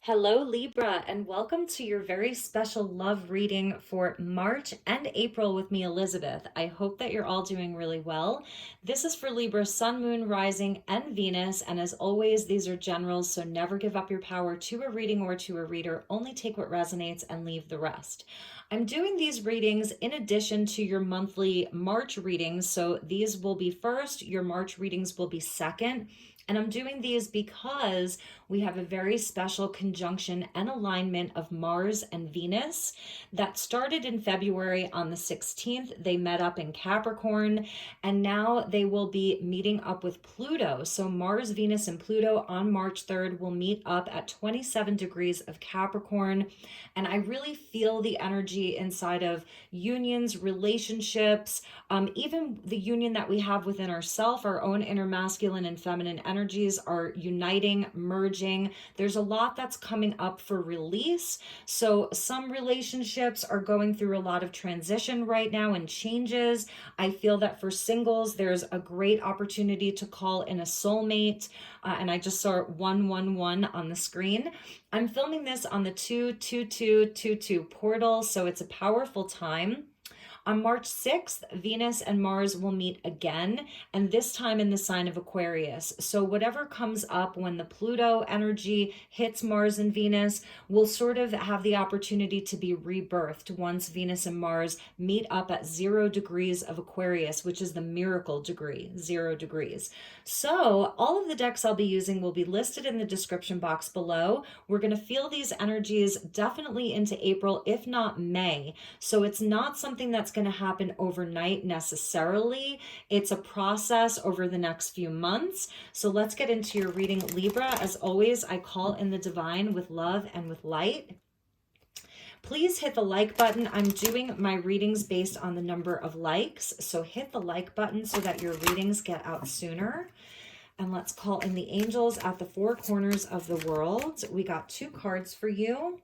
Hello, Libra, and welcome to your very special love reading for March and April with me, Elizabeth. I hope that you're all doing really well. This is for Libra, Sun, Moon, Rising, and Venus. And as always, these are generals, so never give up your power to a reading or to a reader. Only take what resonates and leave the rest. I'm doing these readings in addition to your monthly March readings. So these will be first, your March readings will be second. And I'm doing these because we have a very special conjunction and alignment of Mars and Venus that started in February on the 16th. They met up in Capricorn, and now they will be meeting up with Pluto. So Mars, Venus, and Pluto on March 3rd will meet up at 27 degrees of Capricorn. And I really feel the energy inside of unions, relationships, even the union that we have within ourselves, our own inner masculine and feminine energies are uniting, merging. There's a lot that's coming up for release. So some relationships are going through a lot of transition right now and changes. I feel that for singles, there's a great opportunity to call in a soulmate. And I just saw 111 on the screen. I'm filming this on the 22222 portal, so it's a powerful time. On March 6th, Venus and Mars will meet again, and this time in the sign of Aquarius. So whatever comes up when the Pluto energy hits Mars and Venus will sort of have the opportunity to be rebirthed once Venus and Mars meet up at 0 degrees of Aquarius, which is the miracle degree, 0 degrees. So all of the decks I'll be using will be listed in the description box below. We're going to feel these energies definitely into April, if not May. So it's not something that's going to happen overnight necessarily. It's a process over the next few months. So let's get into your reading, Libra. As always, I call in the divine with love and with light. Please hit the like button. I'm doing my readings based on the number of likes. So hit the like button so that your readings get out sooner. And let's call in the angels at the four corners of the world. We got 2 cards for you.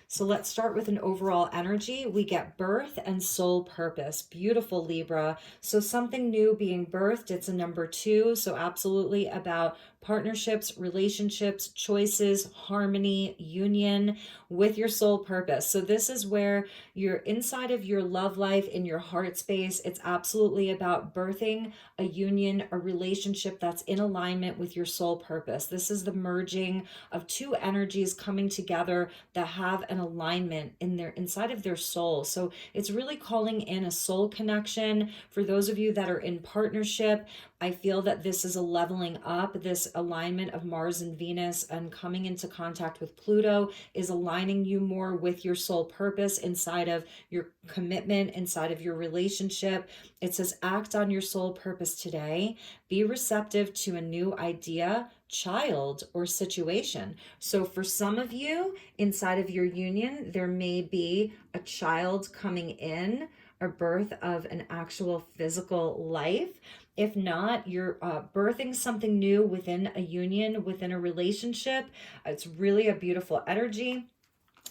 So let's start with an overall energy. We get birth and soul purpose. Beautiful, Libra. So something new being birthed. It's a number 2. So absolutely about partnerships, relationships, choices, harmony, union with your soul purpose. So this is where you're inside of your love life, in your heart space. It's absolutely about birthing a union, a relationship that's in alignment with your soul purpose. This is the merging of 2 energies coming together that have an alignment in their inside of their soul. So it's really calling in a soul connection. For those of you that are in partnership, I feel that this is a leveling up. This alignment of Mars and Venus and coming into contact with Pluto is aligning you more with your soul purpose inside of your commitment, inside of your relationship. It says, act on your soul purpose today. Be receptive to a new idea, child, or situation. So for some of you inside of your union, there may be a child coming in, a birth of an actual physical life. If not, you're birthing something new within a union, within a relationship. It's really a beautiful energy.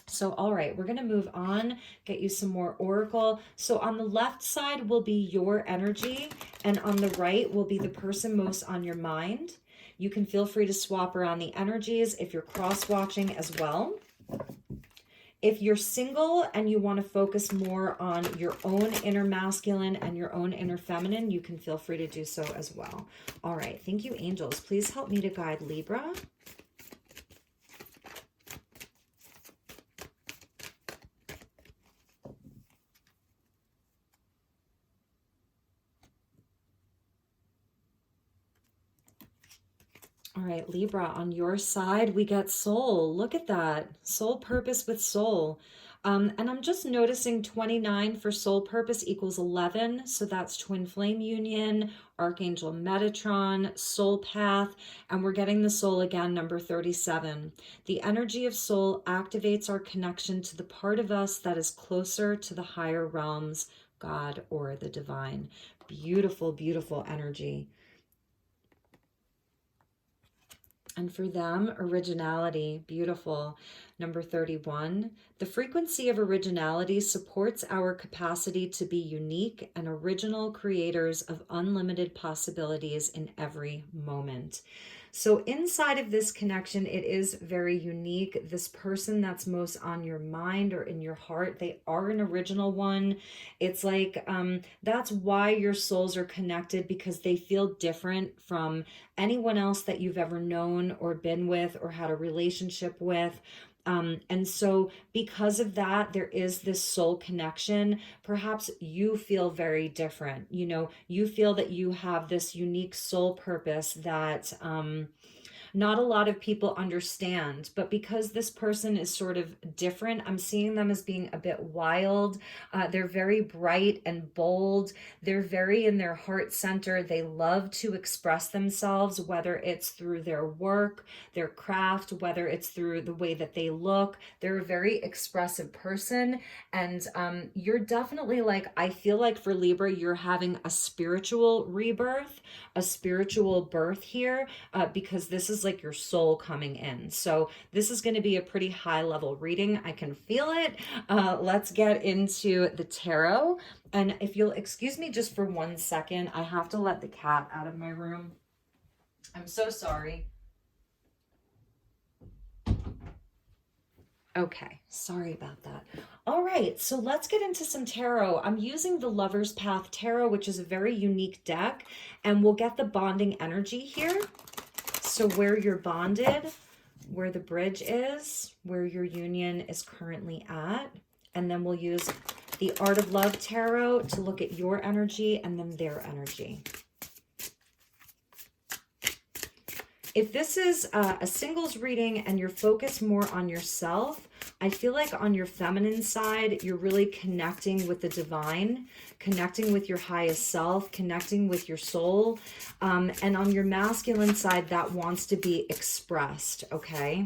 So, all right, we're going to move on, get you some more oracle. So on the left side will be your energy, and on the right will be the person most on your mind. You can feel free to swap around the energies if you're cross-watching as well. If you're single and you want to focus more on your own inner masculine and your own inner feminine, you can feel free to do so as well. All right. Thank you, angels. Please help me to guide Libra. All right, Libra, on your side, we get soul. Look at that. Soul purpose with soul. And I'm just noticing 29 for soul purpose equals 11. So that's twin flame union, Archangel Metatron, soul path, and we're getting the soul again, number 37. The energy of soul activates our connection to the part of us that is closer to the higher realms, God or the divine. Beautiful, beautiful energy. And for them, originality, beautiful. Number 31, the frequency of originality supports our capacity to be unique and original creators of unlimited possibilities in every moment. So inside of this connection, it is very unique. This person that's most on your mind or in your heart, they are an original one. It's like that's why your souls are connected, because they feel different from anyone else that you've ever known or been with or had a relationship with. And so because of that, there is this soul connection. Perhaps you feel very different. You know, you feel that you have this unique soul purpose that not a lot of people understand. But because this person is sort of different, I'm seeing them as being a bit wild. They're very bright and bold. They're very in their heart center. They love to express themselves, whether it's through their work, their craft, whether it's through the way that they look. They're a very expressive person. And you're definitely like, I feel like for Libra, you're having a spiritual rebirth, a spiritual birth here, because this is like your soul coming in. So this is going to be a pretty high level reading. I can feel it. Let's get into the tarot. And if you'll excuse me just for 1 second, I have to let the cat out of my room. I'm so sorry. Okay, sorry about that. All right, so let's get into some tarot. I'm using the Lover's Path Tarot, which is a very unique deck, and we'll get the bonding energy here. So where you're bonded, where the bridge is, where your union is currently at, and then we'll use the Art of Love Tarot to look at your energy and then their energy. If this is a singles reading and you're focused more on yourself, I feel like on your feminine side, you're really connecting with the divine, connecting with your highest self, connecting with your soul. And on your masculine side, that wants to be expressed, okay?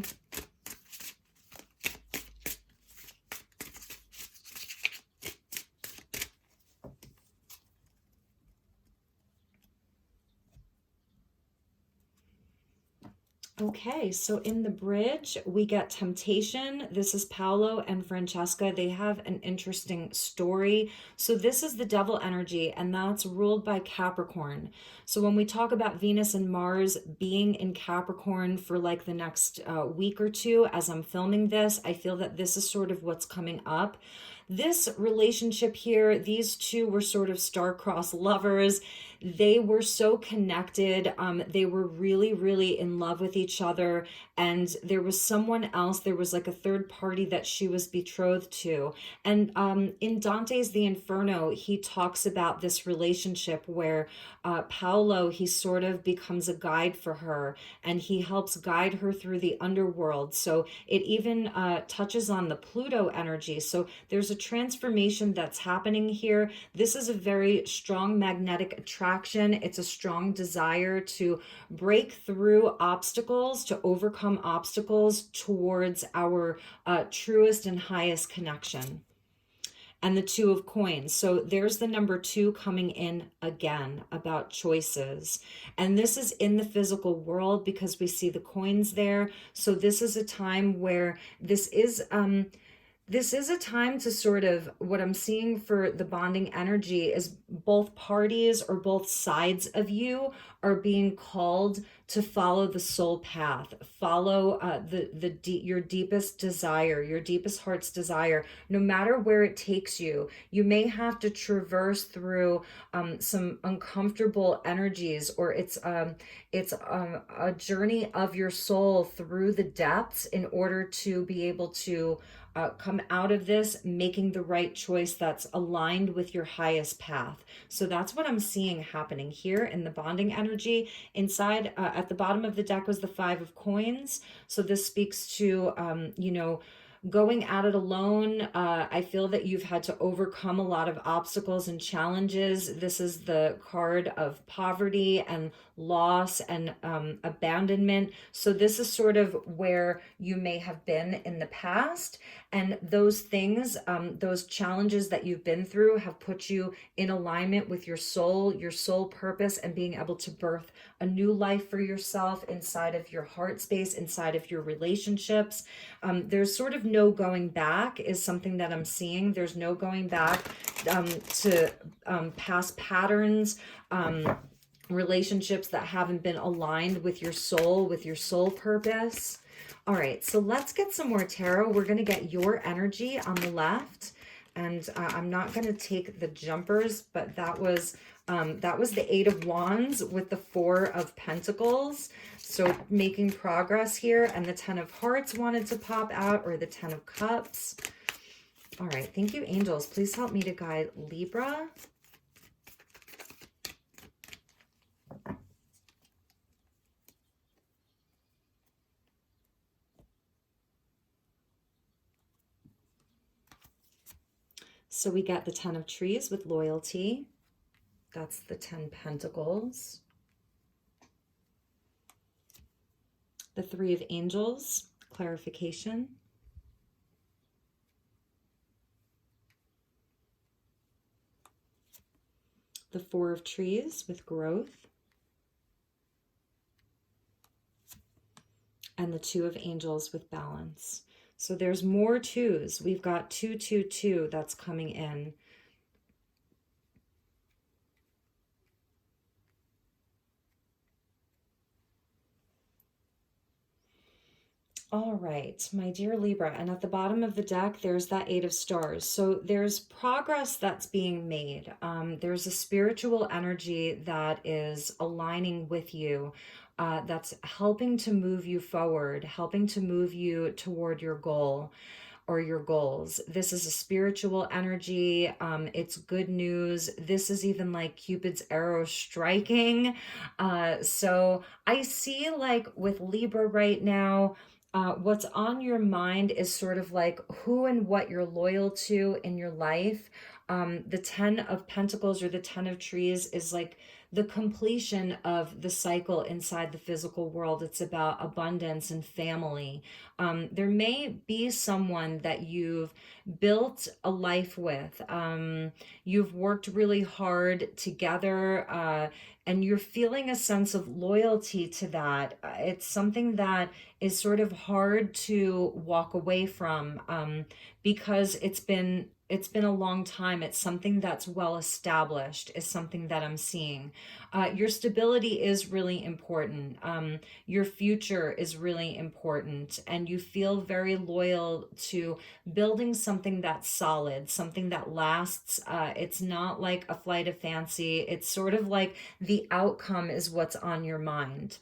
Okay, so in the bridge, we get temptation. This is Paolo and Francesca. They have an interesting story. So this is the devil energy, and that's ruled by Capricorn. So when we talk about Venus and Mars being in Capricorn for like the next week or two, as I'm filming this, I feel that this is sort of what's coming up. This relationship here, these two were sort of star-crossed lovers. They were so connected. They were really, really in love with each other. And there was someone else, there was like a third party that she was betrothed to. And in Dante's The Inferno, he talks about this relationship where Paolo, he sort of becomes a guide for her, and he helps guide her through the underworld. So it even touches on the Pluto energy. So there's a transformation that's happening here. This is a very strong magnetic attraction. It's a strong desire to break through obstacles, to overcome obstacles towards our truest and highest connection. And the Two of Coins. So there's the number 2 coming in again about choices. And this is in the physical world because we see the coins there. So this is a time where this is a time to sort of, what I'm seeing for the bonding energy is both parties or both sides of you are being called to follow the soul path, follow your deepest desire, your deepest heart's desire, no matter where it takes you. You may have to traverse through some uncomfortable energies, or it's a journey of your soul through the depths in order to be able to come out of this making the right choice that's aligned with your highest path. So that's what I'm seeing happening here in the bonding energy. Inside, at the bottom of the deck was the 5 of Coins. So this speaks to, going at it alone. I feel that you've had to overcome a lot of obstacles and challenges. This is the card of poverty and loss and abandonment. So this is sort of where you may have been in the past. And those things, those challenges that you've been through have put you in alignment with your soul purpose, and being able to birth a new life for yourself inside of your heart space, inside of your relationships. There's sort of no going back is something that I'm seeing. There's no going back to past patterns. relationships that haven't been aligned with your soul purpose. All right, so let's get some more tarot. We're going to get your energy on the left. And I'm not going to take the jumpers, but that was the Eight of Wands with the Four of Pentacles. So making progress here. And the Ten of Hearts wanted to pop out, or the Ten of Cups. All right, thank you, angels. Please help me to guide Libra. So we got the Ten of Trees with loyalty. That's the 10 Pentacles. The Three of Angels, clarification. The Four of Trees with growth. And the Two of Angels with balance. So there's more twos. We've got 222 that's coming in. All right, my dear Libra, and at the bottom of the deck, there's that Eight of Stars. So there's progress that's being made. There's a spiritual energy that is aligning with you, that's helping to move you forward, helping to move you toward your goal or your goals. This is a spiritual energy. It's good news. This is even like Cupid's arrow striking. So I see, like with Libra right now, what's on your mind is sort of like who and what you're loyal to in your life. The 10 of Pentacles or the 10 of Trees is like the completion of the cycle inside the physical world. It's about abundance and family. There may be someone that you've built a life with. You've worked really hard together, and you're feeling a sense of loyalty to that. It's something that is sort of hard to walk away from, because it's been a long time. It's something that's well established, is something that I'm seeing. Your stability is really important. Your future is really important. And you feel very loyal to building something that's solid, something that lasts. It's not like a flight of fancy. It's sort of like the outcome is what's on your mind.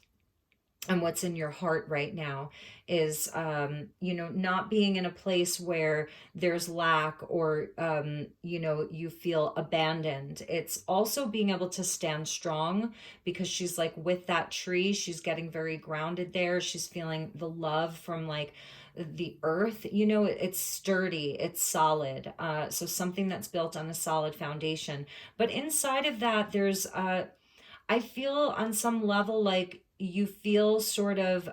And what's in your heart right now is, not being in a place where there's lack or, you feel abandoned. It's also being able to stand strong, because she's like with that tree, she's getting very grounded there. She's feeling the love from like the earth, it's sturdy, it's solid. So something that's built on a solid foundation. But inside of that, there's, I feel on some level like you feel sort of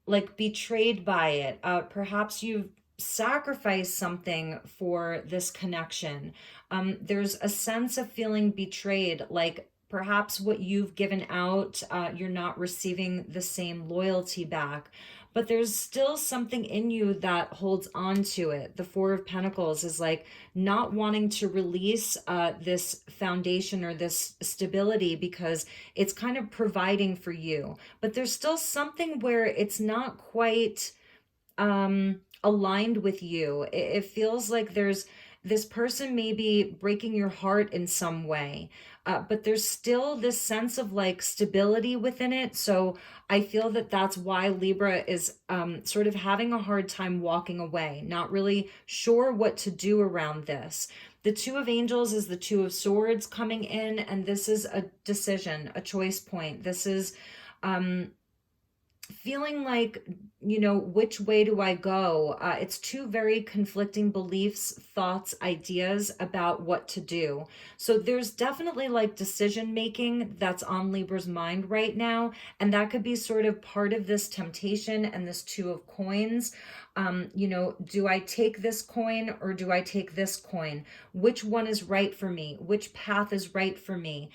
like betrayed by it. Perhaps you've sacrificed something for this connection. There's a sense of feeling betrayed, like perhaps what you've given out, you're not receiving the same loyalty back. But there's still something in you that holds on to it. The Four of Pentacles is like not wanting to release this foundation or this stability, because it's kind of providing for you. But there's still something where it's not quite aligned with you. It feels like there's this person maybe breaking your heart in some way. But there's still this sense of like stability within it. So I feel that that's why Libra is sort of having a hard time walking away, not really sure what to do around this. The Two of Angels is the Two of Swords coming in, and this is a decision, a choice point. This is feeling like, which way do I go? It's two very conflicting beliefs, thoughts, ideas about what to do. So there's definitely like decision making that's on Libra's mind right now. And that could be sort of part of this temptation and this Two of Coins. You know, do I take this coin or do I take this coin? Which one is right for me? Which path is right for me?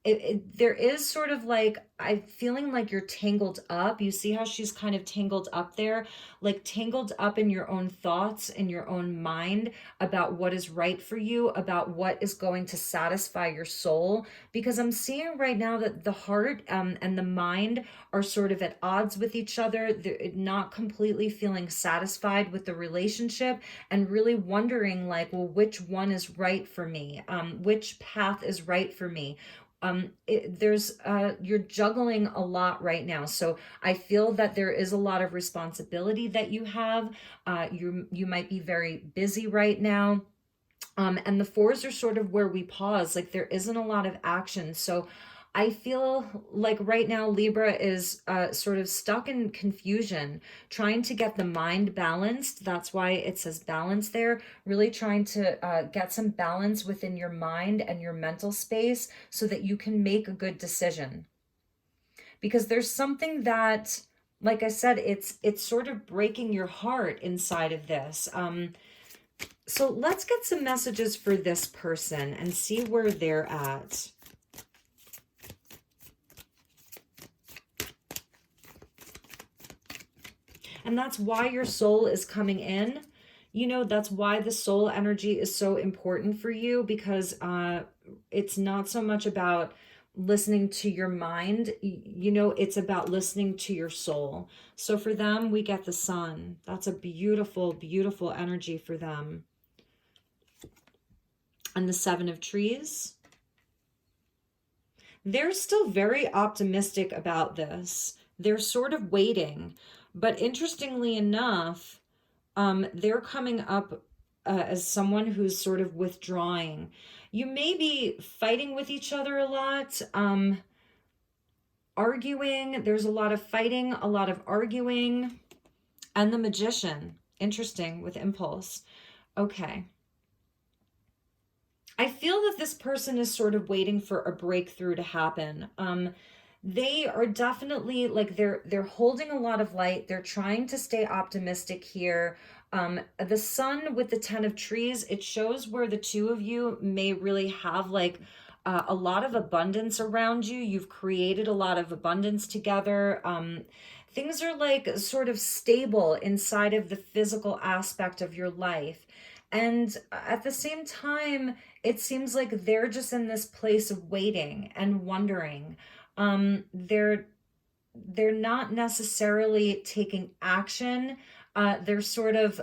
There is sort of like, I'm feeling like you're tangled up. You see how she's kind of tangled up there, like tangled up in your own thoughts, in your own mind about what is right for you, about what is going to satisfy your soul. Because I'm seeing right now that the heart and the mind are sort of at odds with each other. They're not completely feeling satisfied with the relationship and really wondering like, well, which one is right for me? Which path is right for me? You're juggling a lot right now. So I feel that there is a lot of responsibility that you have. You might be very busy right now. And the fours are sort of where we pause, like there isn't a lot of action. So I feel like right now Libra is sort of stuck in confusion, trying to get the mind balanced. That's why it says balance there, really trying to get some balance within your mind and your mental space so that you can make a good decision. Because there's something that, like I said, it's sort of breaking your heart inside of this. So let's get some messages for this person and see where they're at. And that's why your soul is coming in. You know, that's why the soul energy is so important for you, because it's not so much about listening to your mind. You know, it's about listening to your soul. So for them, we get the sun. That's a beautiful, beautiful energy for them. And the Seven of Trees. They're still very optimistic about this. They're sort of waiting. But interestingly enough, they're coming up as someone who's sort of withdrawing. You may be fighting with each other a lot, arguing. There's a lot of fighting, a lot of arguing. And the Magician. Interesting, with impulse. Okay. I feel that this person is sort of waiting for a breakthrough to happen. They are definitely like they're holding a lot of light. They're trying to stay optimistic here. The sun with the 10 of trees, it shows where the two of you may really have like a lot of abundance around you. You've created a lot of abundance together. Things are like sort of stable inside of the physical aspect of your life. And at the same time, it seems like they're just in this place of waiting and wondering. They're not necessarily taking action. They're sort of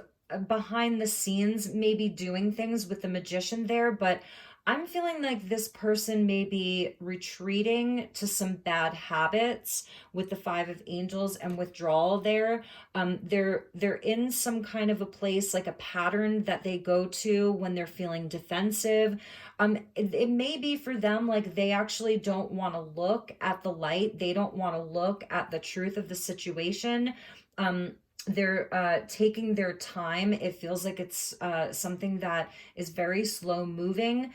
behind the scenes, maybe doing things with the Magician there, but I'm feeling like this person may be retreating to some bad habits with the Five of Angels and withdrawal there. They're in some kind of a place, like a pattern that they go to when they're feeling defensive. It may be for them like they actually don't want to look at the light. They don't want to look at the truth of the situation. They're taking their time. It feels like it's something that is very slow moving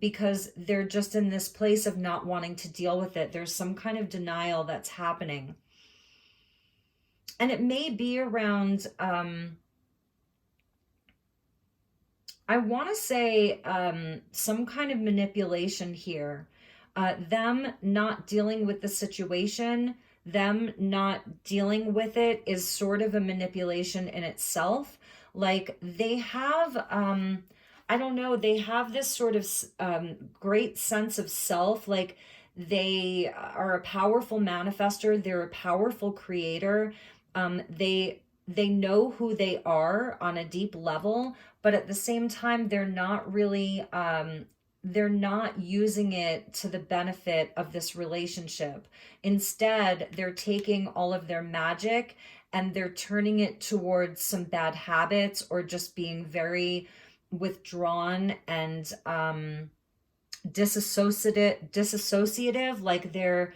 because they're just in this place of not wanting to deal with it. There's some kind of denial that's happening. And it may be around, I want to say some kind of manipulation here. Them not dealing with the situation, them not dealing with it is sort of a manipulation in itself. Like they have, I don't know, they have this sort of great sense of self. Like they are a powerful manifester. They're a powerful creator. They know who they are on a deep level, but at the same time, they're not really, they're not using it to the benefit of this relationship. Instead, they're taking all of their magic and they're turning it towards some bad habits or just being very withdrawn and disassociative, like they're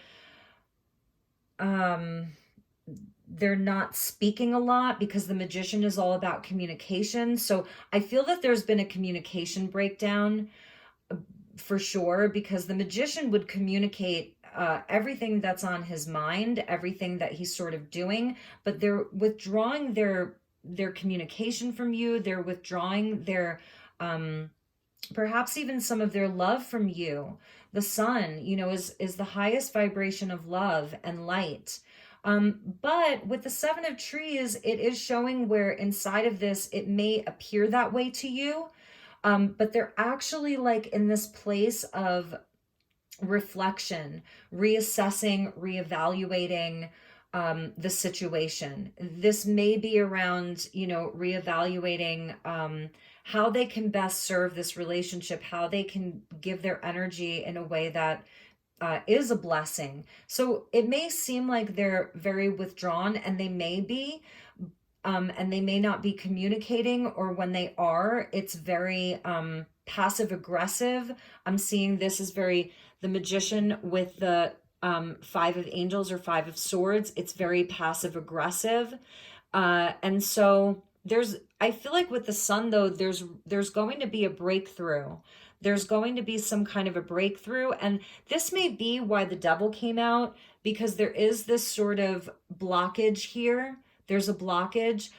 not speaking a lot because the Magician is all about communication. So I feel that there's been a communication breakdown for sure, because the Magician would communicate everything that's on his mind, everything that he's sort of doing, but they're withdrawing their their communication from you. They're withdrawing their, perhaps even some of their love from you. The sun, is the highest vibration of love and light. But with the Seven of Trees, it is showing where inside of this, it may appear that way to you. But they're actually like in this place of reflection, reassessing, reevaluating the situation. This may be around, reevaluating how they can best serve this relationship, how they can give their energy in a way that is a blessing. So it may seem like they're very withdrawn, and they may be, and they may not be communicating, or when they are, it's very passive aggressive. I'm seeing this as very the Magician with the Five of Angels or Five of Swords. It's very passive aggressive. And so I feel like with the Sun though, there's going to be a breakthrough. There's going to be some kind of a breakthrough. And this may be why the Devil came out, because there is this sort of blockage here. There's a blockage.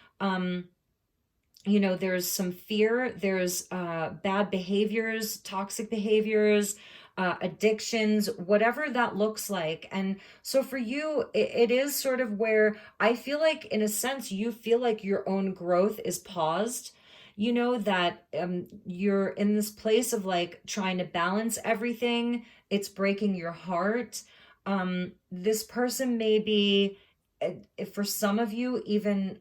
There's some fear. There's bad behaviors, toxic behaviors, addictions, whatever that looks like. And so for you, it is sort of where I feel like, in a sense, you feel like your own growth is paused. That you're in this place of like trying to balance everything. It's breaking your heart. This person may be, for some of you, even,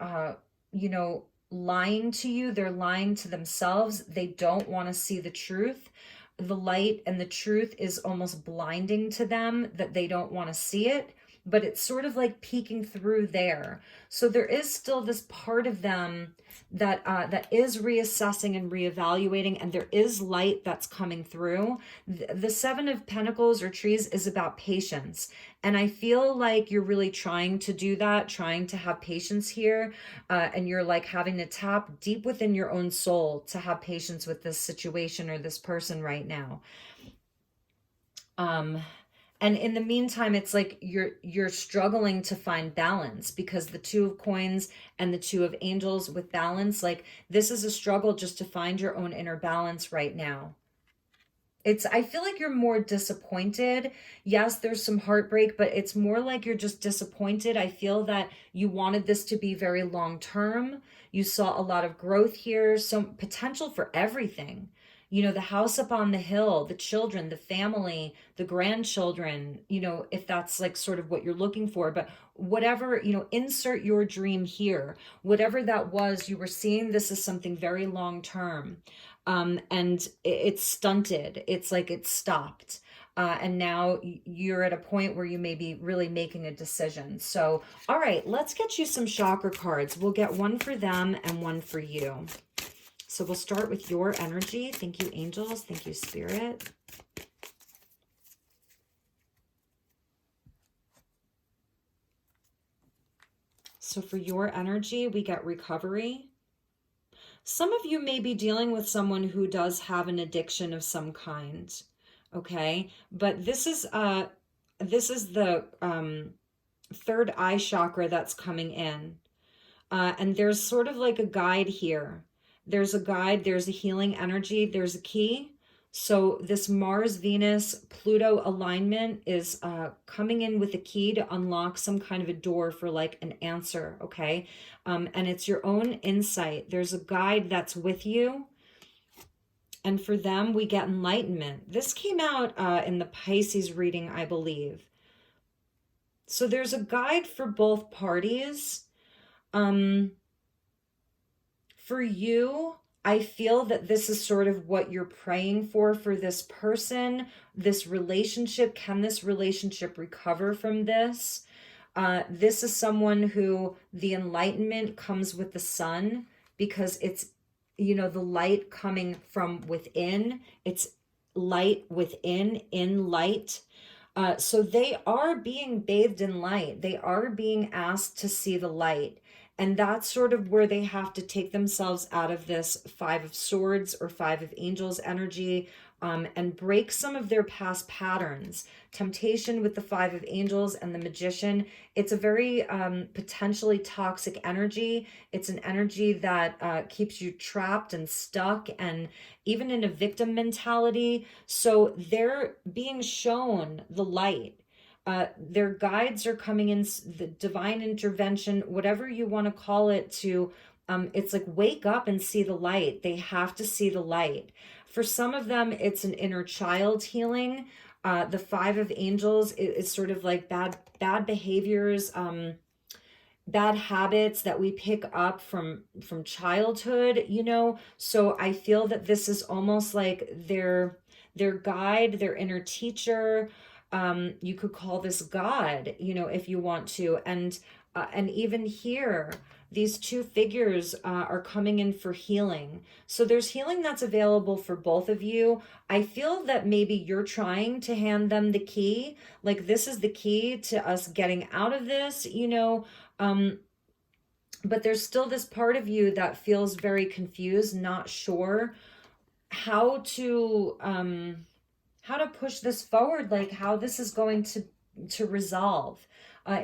lying to you. They're lying to themselves. They don't want to see the truth. The light and the truth is almost blinding to them, that they don't want to see it, but it's sort of like peeking through there. So there is still this part of them that is reassessing and reevaluating, and there is light that's coming through. The Seven of Pentacles or Trees is about patience, and I feel like you're really trying to do that, trying to have patience here, and you're like having to tap deep within your own soul to have patience with this situation or this person right now. And in the meantime, it's like you're struggling to find balance, because the Two of Coins and the Two of Angels with balance, like this is a struggle just to find your own inner balance right now. I feel like you're more disappointed. Yes, there's some heartbreak, but it's more like you're just disappointed. I feel that you wanted this to be very long term. You saw a lot of growth here, some potential for everything. The house up on the hill, the children, the family, the grandchildren, if that's like sort of what you're looking for. But whatever, insert your dream here. Whatever that was, you were seeing this as something very long term. And it's stunted. It's like it's stopped. And now you're at a point where you may be really making a decision. So, all right, let's get you some chakra cards. We'll get one for them and one for you. So we'll start with your energy. Thank you, angels. Thank you, spirit. So for your energy, we get recovery. Some of you may be dealing with someone who does have an addiction of some kind. Okay, but this is the third eye chakra that's coming in. And there's sort of like a guide here. There's a guide, there's a healing energy, there's a key. So this Mars, Venus, Pluto alignment is coming in with a key to unlock some kind of a door for like an answer, okay? And it's your own insight. There's a guide that's with you. And for them, we get enlightenment. This came out in the Pisces reading, I believe. So there's a guide for both parties. For you, I feel that this is sort of what you're praying for this person, this relationship. Can this relationship recover from this? This is someone who the enlightenment comes with the sun, because it's, the light coming from within. It's light within, in light. So they are being bathed in light. They are being asked to see the light. And that's sort of where they have to take themselves out of this Five of Swords or Five of Angels energy, and break some of their past patterns. Temptation with the Five of Angels and the Magician. It's a very potentially toxic energy. It's an energy that keeps you trapped and stuck and even in a victim mentality. So they're being shown the light. Their guides are coming in, the divine intervention, whatever you want to call it, to it's like wake up and see the light. They have to see the light. For some of them, it's an inner child healing. The Five of Angels is sort of like bad behaviors, bad habits that we pick up from childhood, you know. So I feel that this is almost like their guide, their inner teacher. You could call this God, you know, if you want to. And even here, these two figures are coming in for healing. So there's healing that's available for both of you. I feel that maybe you're trying to hand them the key. Like, this is the key to us getting out of this, you know. But there's still this part of you that feels very confused, not sure how to push this forward, like how this is going to resolve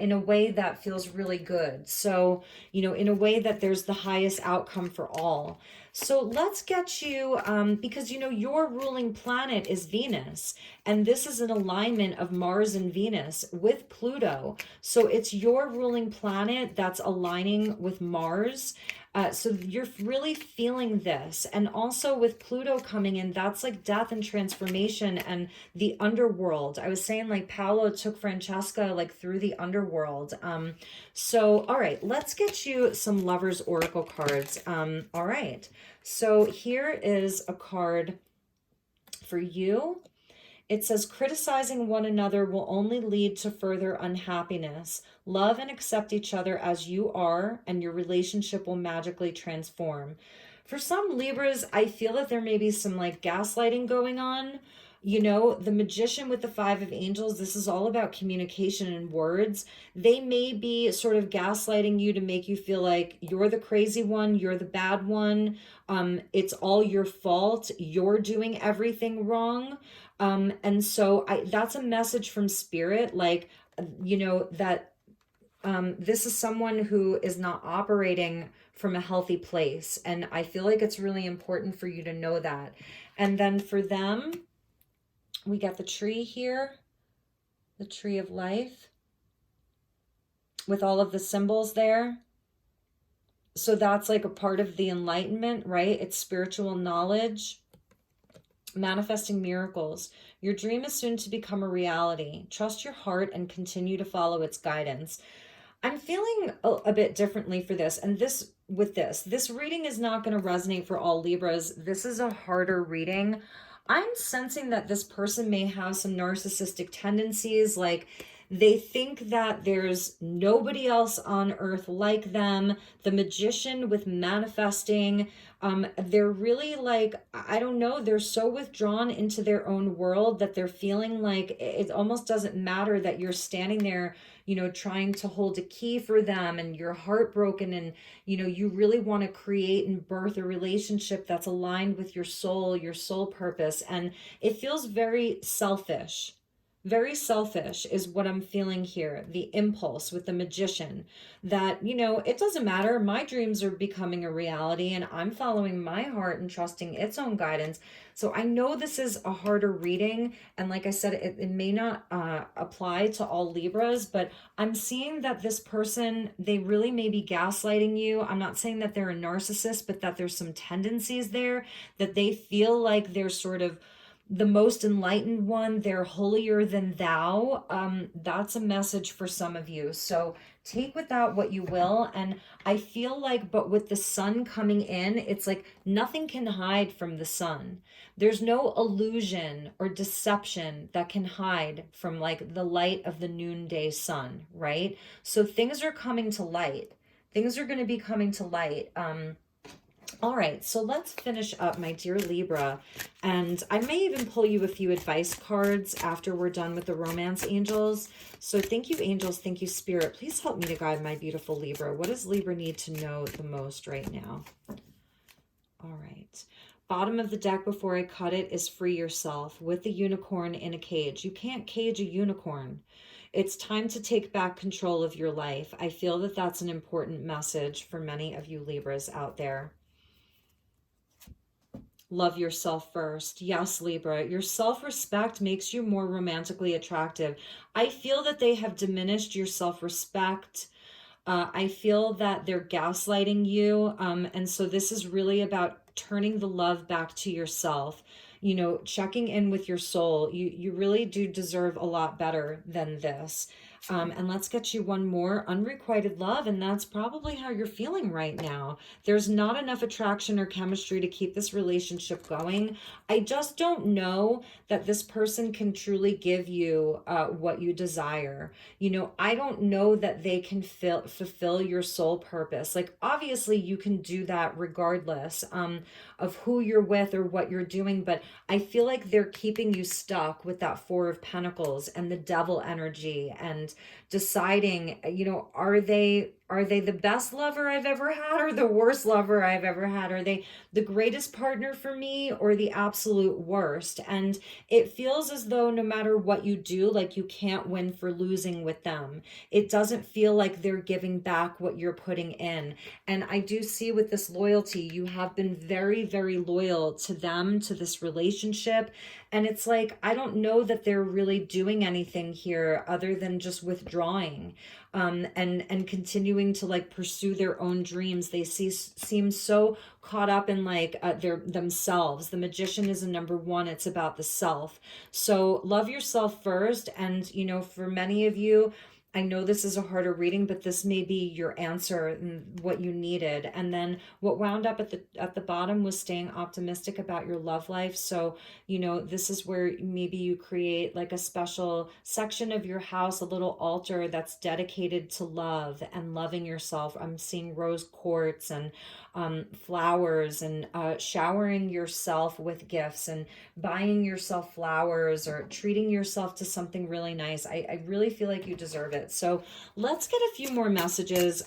in a way that feels really good. So, you know, in a way that there's the highest outcome for all. So let's get you, because, you know, your ruling planet is Venus, and this is an alignment of Mars and Venus with Pluto. So it's your ruling planet that's aligning with Mars. So you're really feeling this. And also with Pluto coming in, that's like death and transformation and the underworld. I was saying, like, Paolo took Francesca like through the underworld. So, all right, let's get you some Lovers Oracle cards. All right. So here is a card for you. It says, criticizing one another will only lead to further unhappiness. Love and accept each other as you are, and your relationship will magically transform. For some Libras, I feel that there may be some like gaslighting going on. You know, the Magician with the Five of Angels, this is all about communication and words. They may be sort of gaslighting you to make you feel like you're the crazy one, you're the bad one. It's all your fault. You're doing everything wrong. And so that's a message from Spirit, like, you know, that this is someone who is not operating from a healthy place. And I feel like it's really important for you to know that. And then for them, we got the tree here, the tree of life, with all of the symbols there. So that's like a part of the enlightenment, right? It's spiritual knowledge. Manifesting miracles. Your dream is soon to become a reality. Trust your heart and continue to follow its guidance. I'm feeling a bit differently for this. And this reading is not going to resonate for all Libras. This is a harder reading. I'm sensing that this person may have some narcissistic tendencies, like they think that there's nobody else on earth like them. The Magician with manifesting, they're really like, I don't know, they're so withdrawn into their own world that they're feeling like it almost doesn't matter that you're standing there, you know, trying to hold a key for them and you're heartbroken and, you know, you really want to create and birth a relationship that's aligned with your soul purpose. And it feels very selfish. Very selfish is what I'm feeling here. The impulse with the Magician that, you know, it doesn't matter. My dreams are becoming a reality and I'm following my heart and trusting its own guidance. So I know this is a harder reading. And like I said, it may not apply to all Libras, but I'm seeing that this person, they really may be gaslighting you. I'm not saying that they're a narcissist, but that there's some tendencies there that they feel like they're sort of the most enlightened one, they're holier than thou. That's a message for some of you. So take with that what you will. And I feel like, but with the sun coming in, it's like nothing can hide from the sun. There's no illusion or deception that can hide from like the light of the noonday sun, right? So things are coming to light. Things are going to be coming to light. All right, so let's finish up, my dear Libra. And I may even pull you a few advice cards after we're done with the romance angels. So thank you, angels. Thank you, Spirit. Please help me to guide my beautiful Libra. What does Libra need to know the most right now? All right. Bottom of the deck before I cut it is free yourself with the unicorn in a cage. You can't cage a unicorn. It's time to take back control of your life. I feel that that's an important message for many of you Libras out there. Love yourself first. Yes, Libra, your self-respect makes you more romantically attractive. I feel that they have diminished your self-respect. I feel that they're gaslighting you. And so this is really about turning the love back to yourself, you know, checking in with your soul. You really do deserve a lot better than this. And let's get you one more, unrequited love. And that's probably how you're feeling right now. There's not enough attraction or chemistry to keep this relationship going. I just don't know that this person can truly give you what you desire. You know, I don't know that they can fulfill your soul purpose. Like, obviously you can do that regardless of who you're with or what you're doing. But I feel like they're keeping you stuck with that Four of Pentacles and the devil energy, and deciding, you know, are they the best lover I've ever had or the worst lover I've ever had? Are they the greatest partner for me or the absolute worst? And it feels as though no matter what you do, like, you can't win for losing with them. It doesn't feel like they're giving back what you're putting in. And I do see with this loyalty, you have been very, very loyal to them, to this relationship. And it's like, I don't know that they're really doing anything here other than just withdrawing. And continuing to like pursue their own dreams. They seem so caught up in like their themselves. The Magician is a number one. It's about the self. So love yourself first. And you know, for many of you, I know this is a harder reading, but this may be your answer and what you needed. And then what wound up at the bottom was staying optimistic about your love life. So, you know, this is where maybe you create like a special section of your house, a little altar that's dedicated to love and loving yourself. I'm seeing rose quartz and flowers, and showering yourself with gifts and buying yourself flowers or treating yourself to something really nice. I really feel like you deserve it. So let's get a few more messages,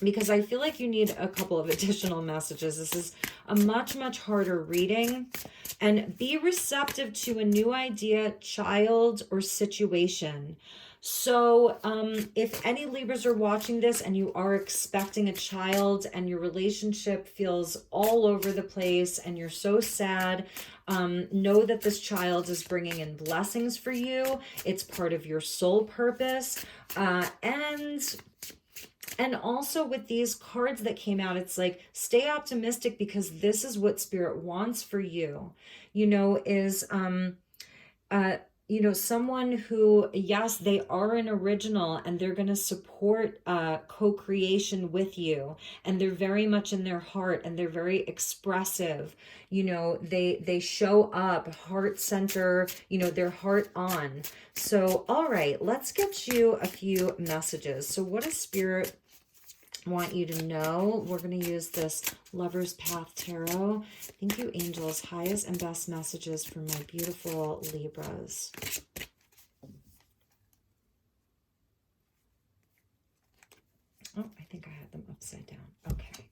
because I feel like you need a couple of additional messages. This is a much, much harder reading. And be receptive to a new idea, child, or situation. So if any Libras are watching this and you are expecting a child and your relationship feels all over the place and you're so sad, know that this child is bringing in blessings for you. It's part of your soul purpose. And also with these cards that came out, it's like, stay optimistic, because this is what Spirit wants for you, you know, is, you know, someone who, yes, they are an original and they're going to support co-creation with you. And they're very much in their heart and they're very expressive. You know, they show up heart center, you know, their heart on. So, all right, let's get you a few messages. So what does Spirit want you to know? We're going to use this Lover's Path Tarot. Thank you, angels. Highest and best messages for my beautiful Libras. Oh, I think I had them upside down. Okay.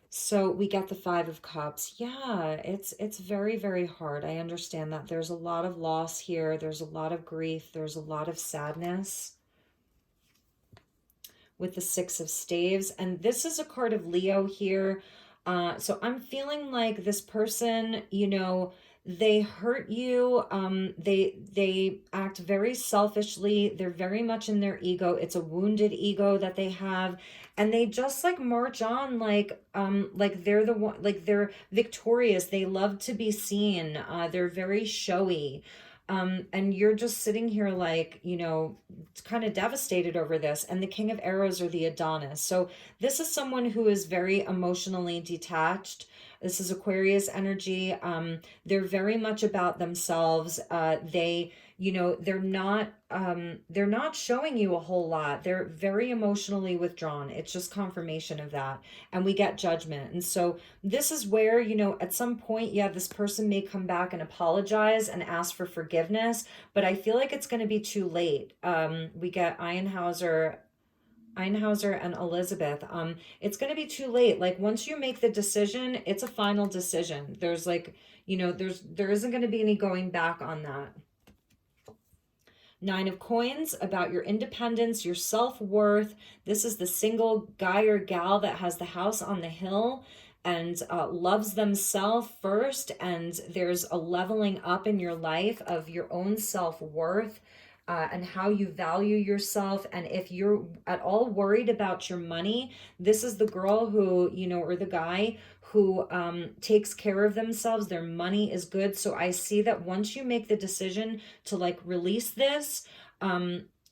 So we get the Five of Cups. Yeah, it's very, very hard. I understand that. There's a lot of loss here. There's a lot of grief. There's a lot of sadness. With the Six of Staves, and this is a card of Leo here. So I'm feeling like this person, you know, they hurt you. They act very selfishly. They're very much in their ego. It's a wounded ego that they have, and they just like march on like they're the one, like they're victorious. They love to be seen. They're very showy. And you're just sitting here like, you know, kind of devastated over this. And the King of Arrows or the Adonis. So this is someone who is very emotionally detached. This is Aquarius energy. They're very much about themselves. They, you know, they're not showing you a whole lot. They're very emotionally withdrawn. It's just confirmation of that. And we get Judgment. And so this is where, you know, at some point, yeah, this person may come back and apologize and ask for forgiveness, but I feel like it's going to be too late. We get Einhauser. Einhauser and Elizabeth. It's going to be too late. Like once you make the decision, it's a final decision. There's like, there isn't going to be any going back on that. Nine of Coins, about your independence, your self-worth. This is the single guy or gal that has the house on the hill and loves themselves first. And there's a leveling up in your life of your own self-worth. And how you value yourself. And if you're at all worried about your money, this is the girl who, or the guy who takes care of themselves. Their money is good. So I see that once you make the decision to like release this,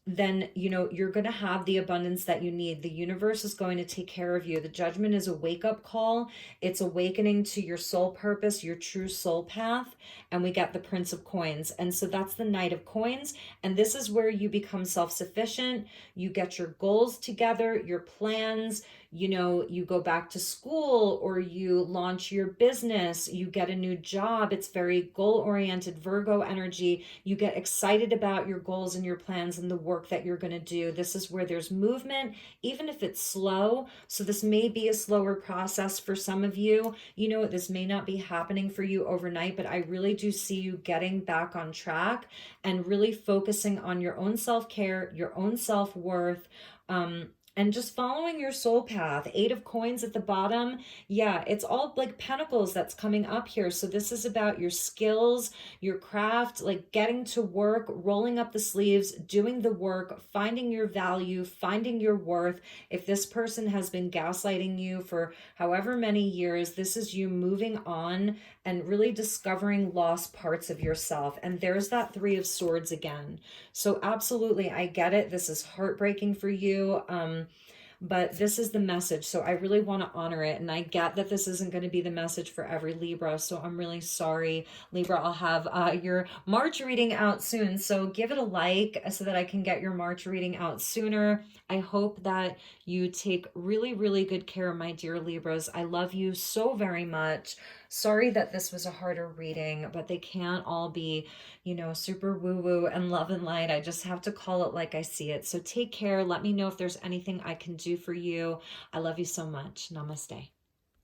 then you're going to have the abundance that you need. The universe is going to take care of you. The judgment is a wake-up call. It's awakening to your soul purpose, your true soul path. And we get the Prince of Coins. And so that's the Knight of Coins. And this is where you become self-sufficient. You get your goals together, your plans. You go back to school or you launch your business, you get a new job. It's very goal-oriented Virgo energy. You get excited about your goals and your plans and the work that you're going to do. This is where there's movement, even if it's slow. So this may be a slower process for some of you. This may not be happening for you overnight, but I really do see you getting back on track and really focusing on your own self-care, your own self-worth, and just following your soul path. Eight of Coins at the bottom. Yeah, it's all like pentacles that's coming up here. So this is about your skills, your craft, like getting to work, rolling up the sleeves, doing the work, finding your value, finding your worth. If this person has been gaslighting you for however many years, this is you moving on and really discovering lost parts of yourself. And there's that Three of Swords again. So absolutely, I get it. This is heartbreaking for you. But this is the message. So I really want to honor it. And I get that this isn't going to be the message for every Libra. So I'm really sorry, Libra. I'll have your March reading out soon. So give it a like so that I can get your March reading out sooner. I hope that you take really, really good care, my dear Libras. I love you so very much. Sorry that this was a harder reading, but they can't all be, super woo-woo and love and light. I just have to call it like I see it. So take care. Let me know if there's anything I can do for you. I love you so much. Namaste.